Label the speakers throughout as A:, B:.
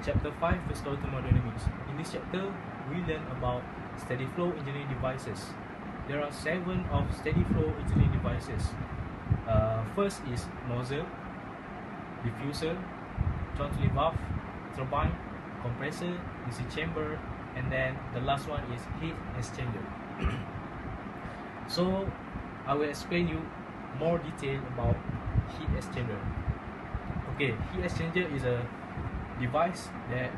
A: chapter 5, First Law of Thermodynamics. In this chapter, we learn about steady flow engineering devices. There are 7 of steady flow engineering devices. First is nozzle, diffuser, throttle valve, turbine, compressor, DC chamber, and then the last one is heat exchanger. So I will explain you more detail about heat exchanger. Okay, heat exchanger is a device that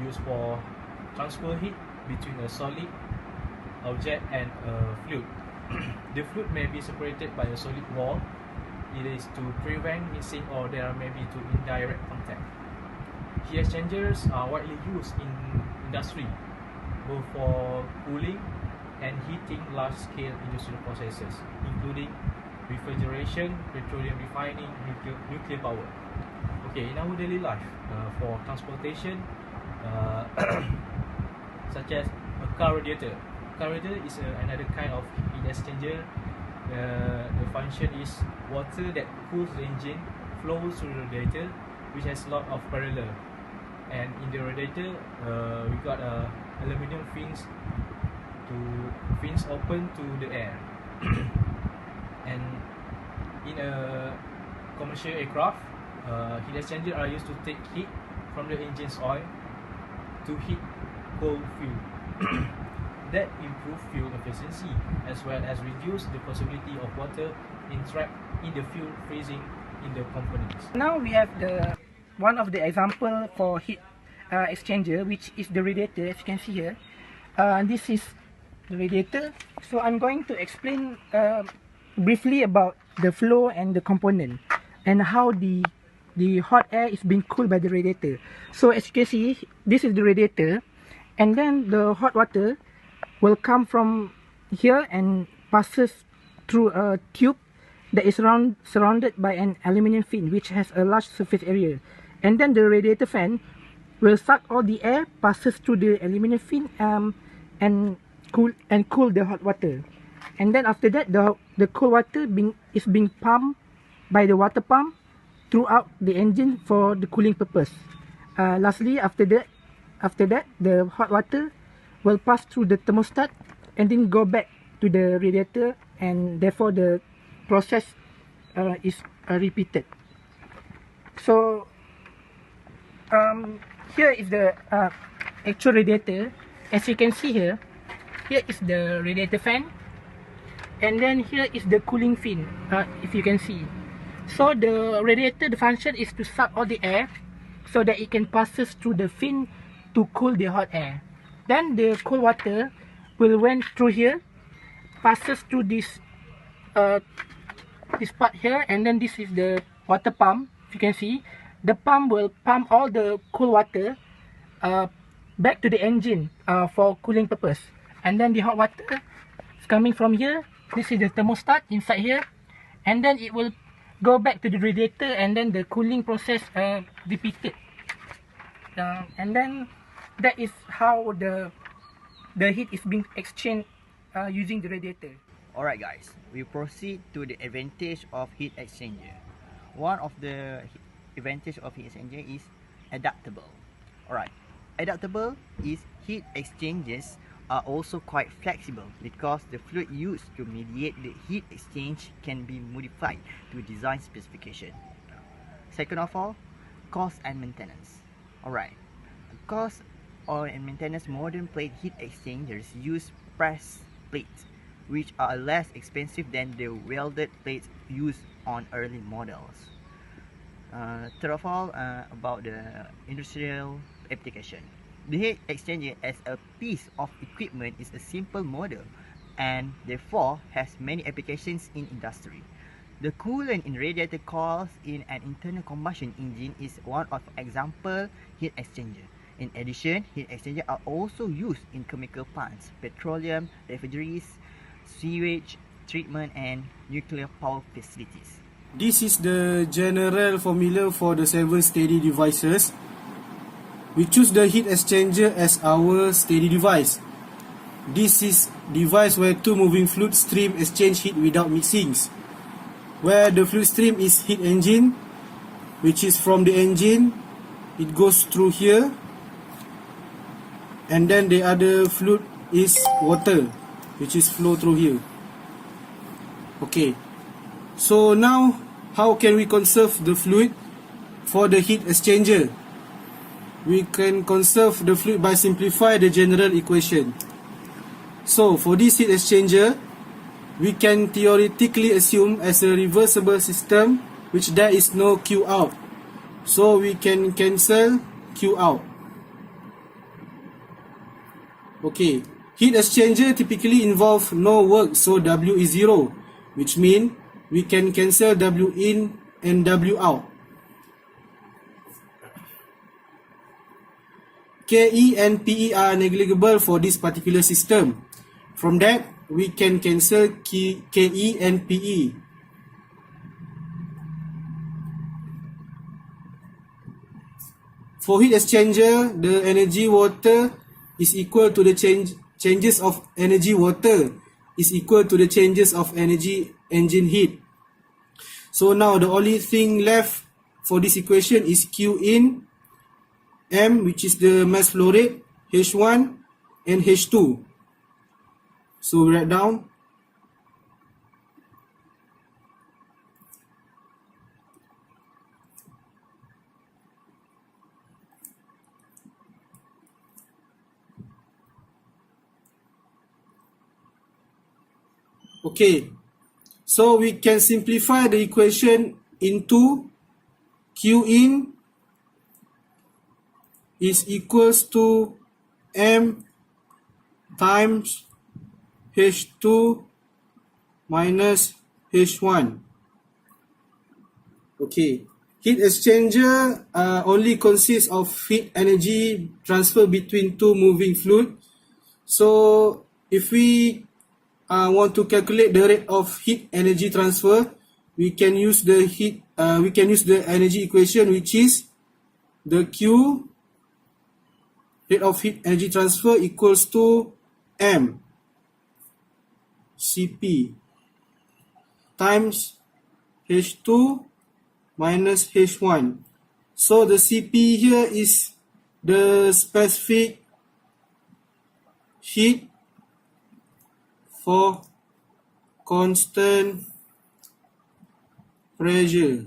A: used for transfer heat between a solid object and a fluid. The fluid may be separated by a solid wall. It is to prevent mixing, or there may be to indirect contact. Heat exchangers are widely used in industry, both for cooling and heating large-scale industrial processes, including refrigeration, petroleum refining, nuclear power. Okay, in our daily life, for transportation, such as a car radiator. Car radiator is another kind of heat exchanger. The function is water that cools the engine flows through the radiator, which has a lot of parallel. And in the radiator, we got aluminum fins open to the air. And in a commercial aircraft, heat exchangers are used to take heat from the engine's oil to heat cold fuel. That improve fuel efficiency, as well as reduce the possibility of water interact in the fuel freezing in the components.
B: Now we have one of the example for heat exchanger, which is the radiator, as you can see here. This is the radiator. So I'm going to explain briefly about the flow and the component, and how the hot air is being cooled by the radiator. So as you can see, this is the radiator, and then the hot water will come from here and passes through a tube that is surrounded by an aluminum fin, which has a large surface area. And then the radiator fan will suck all the air, passes through the aluminum fin, and cool the hot water. And then after that, the cold water is being pumped by the water pump throughout the engine for the cooling purpose. Lastly, after that, the hot water will pass through the thermostat and then go back to the radiator, and therefore the process is repeated. So here is the actual radiator. As you can see here is the radiator fan, and then here is the cooling fin, if you can see. So the radiator, the function is to suck all the air so that it can passes through the fin to cool the hot air. Then the cold water will went through here, passes through this part here, and then this is the water pump. If you can see, the pump will pump all the cool water back to the engine for cooling purpose. And then the hot water is coming from here. This is the thermostat inside here, and then it will go back to the radiator, and then the cooling process repeated. And then that is how the heat is being exchanged using the radiator.
C: Alright guys, we proceed to the advantage of heat exchanger. One of the advantage of heat exchanger is adaptable. Alright, adaptable is heat exchangers are also quite flexible because the fluid used to mediate the heat exchange can be modified to design specification. Second of all, cost and maintenance. Alright, cost and maintenance. Modern plate heat exchangers use press plates, which are less expensive than the welded plates used on early models. Third of all, about the industrial application. The heat exchanger as a piece of equipment is a simple model and therefore has many applications in industry. The coolant in radiator coils in an internal combustion engine is one of example heat exchanger. In addition, heat exchangers are also used in chemical plants, petroleum, refineries, sewage treatment, and nuclear power facilities.
D: This is the general formula for the 7 steady devices. We choose the heat exchanger as our steady device. This is device where 2 moving fluid stream exchange heat without mixings. Where the fluid stream is heat engine, which is from the engine it goes through here, and then the other fluid is water, which is flow through here. Okay, so now how can we conserve the fluid for the heat exchanger? We can conserve the fluid by simplify the general equation. So for this heat exchanger, we can theoretically assume as a reversible system which there is no Q out. So we can cancel Q out. Okay, heat exchanger typically involve no work, so W is 0, which means we can cancel W in and W out. KE and PE are negligible for this particular system. From that, we can cancel KE and PE. For heat exchanger, the energy water is equal to the changes of energy water is equal to the changes of energy engine heat. So now the only thing left for this equation is Q in, M, which is the mass flow rate, H1 and H2. So we write down okay, so we can simplify the equation into Q in is equals to M times H2 minus H1. Okay, heat exchanger only consists of heat energy transfer between two moving fluid. So if we want to calculate the rate of heat energy transfer, we can use the energy equation, which is the Q rate of heat energy transfer equals to M Cp times H2 minus H1. So the Cp here is the specific heat for constant pressure.